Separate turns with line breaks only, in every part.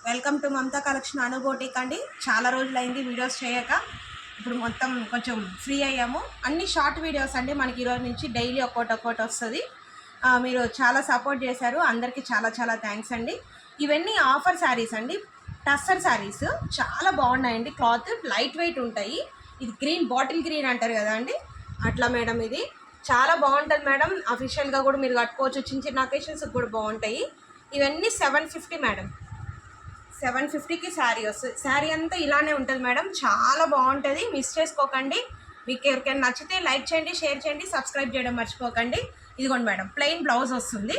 Welcome to Mamata collection అనుబోటిక్ అండి. చాలా రోజులైంది వీడియోస్ చేయక. ఇప్పుడు మొత్తం కొంచెం ఫ్రీ అయ్యాము. అన్ని షార్ట్ వీడియోస్ అండి. మనకి ఈరోజు నుంచి డైలీ ఒక్కోటి వస్తుంది. మీరు చాలా సపోర్ట్ చేశారు, అందరికీ చాలా చాలా థ్యాంక్స్ అండి. ఇవన్నీ ఆఫర్ శారీస్ అండి, టస్సర్ శారీస్ చాలా బాగున్నాయండి. క్లాత్ లైట్ వెయిట్ ఉంటాయి. ఇది గ్రీన్, బాటిల్ గ్రీన్ అంటారు కదా అండి, అట్లా మేడం. ఇది చాలా బాగుంటుంది మేడం. అఫీషియల్గా కూడా మీరు కట్టుకోవచ్చు, చిన్న చిన్న అకేషన్స్కి కూడా బాగుంటాయి. ఇవన్నీ 750 మేడం. 750కి శారీ వస్తుంది. శారీ అంతా ఇలానే ఉంటుంది మేడం, చాలా బాగుంటుంది. మిస్ చేసుకోకండి. మీకు ఎవరికైనా నచ్చితే లైక్ చేయండి, షేర్ చేయండి, సబ్స్క్రైబ్ చేయడం మర్చిపోకండి. ఇదిగోండి మేడం, ప్లెయిన్ బ్లౌజ్ వస్తుంది.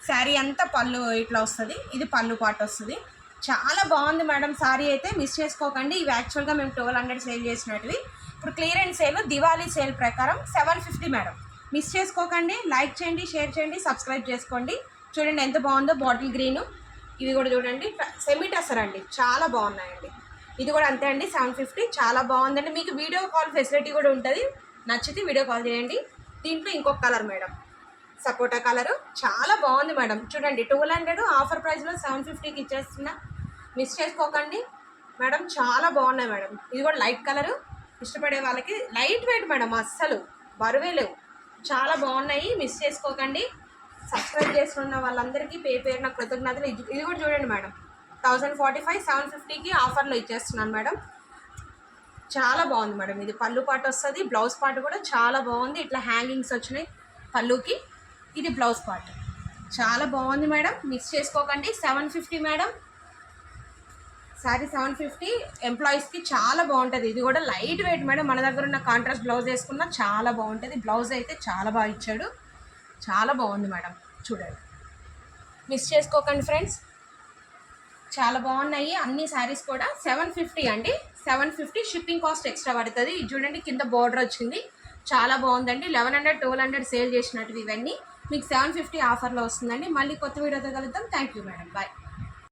శారీ అంతా పళ్ళు ఇట్లా వస్తుంది. ఇది పళ్ళు పాటు వస్తుంది. చాలా బాగుంది మేడం. శారీ అయితే మిస్ చేసుకోకండి. ఇవి యాక్చువల్గా మేము 1200 సేల్ చేసినవి. ఇప్పుడు క్లియరెన్స్ సేల్, దివాళీ సేల్ ప్రకారం 750 మేడం. మిస్ చేసుకోకండి. లైక్ చేయండి, షేర్ చేయండి, సబ్స్క్రైబ్ చేసుకోండి. చూడండి ఎంత బాగుందో, బాటిల్ గ్రీను. ఇవి కూడా చూడండి, సెమీ టసర్ అండి, చాలా బాగున్నాయండి. ఇది కూడా అంతే అండి, 750. చాలా బాగుందండి. మీకు వీడియో కాల్ ఫెసిలిటీ కూడా ఉంటుంది. నచ్చితే వీడియో కాల్ చేయండి. దీంట్లో ఇంకొక కలర్ మేడం, సపోటా కలరు, చాలా బాగుంది మేడం. చూడండి 1200 ఆఫర్ ప్రైస్లో 750కి ఇచ్చేస్తున్నా. మిస్ చేసుకోకండి మేడం, చాలా బాగున్నాయి మేడం. ఇది కూడా లైట్ కలరు, ఇష్టపడే వాళ్ళకి. లైట్ వెయిట్ మేడం, అస్సలు బరువే లేవు, చాలా బాగున్నాయి. మిస్ చేసుకోకండి. సబ్స్క్రైబ్ చేసుకున్న వాళ్ళందరికీ పేరున కృతజ్ఞతలు. ఇది కూడా చూడండి మేడం, 1045 750కి ఆఫర్లో ఇచ్చేస్తున్నాను మేడం. చాలా బాగుంది మేడం. ఇది పళ్ళు పాటు వస్తుంది. బ్లౌజ్ పార్ట్ కూడా చాలా బాగుంది. ఇట్లా హ్యాంగింగ్స్ వచ్చినాయి పళ్ళుకి. ఇది బ్లౌజ్ పార్ట్, చాలా బాగుంది మేడం. మిస్ చేసుకోకండి. 750 మేడం. శారీ 750. ఎంప్లాయీస్కి చాలా బాగుంటుంది. ఇది కూడా లైట్ వెయిట్ మేడం. మన దగ్గర ఉన్న కాంట్రాస్ట్ బ్లౌజ్ వేసుకున్నా చాలా బాగుంటుంది. బ్లౌజ్ అయితే చాలా బాగా ఇచ్చాడు, చాలా బాగుంది మేడం. చూడండి, మిస్ చేసుకోకండి ఫ్రెండ్స్. చాలా బాగున్నాయి అన్ని శారీస్ కూడా. 750 అండి, 750. షిప్పింగ్ కాస్ట్ ఎక్స్ట్రా పడుతుంది. ఇది చూడండి, కింద బోర్డర్ వచ్చింది, చాలా బాగుందండి. 1100 1200 సేల్ చేసినట్టు ఇవన్నీ మీకు 750 ఆఫర్లో వస్తుందండి. మళ్ళీ కొత్త వీడియోతో కలుద్దాం. Thank you madam, bye.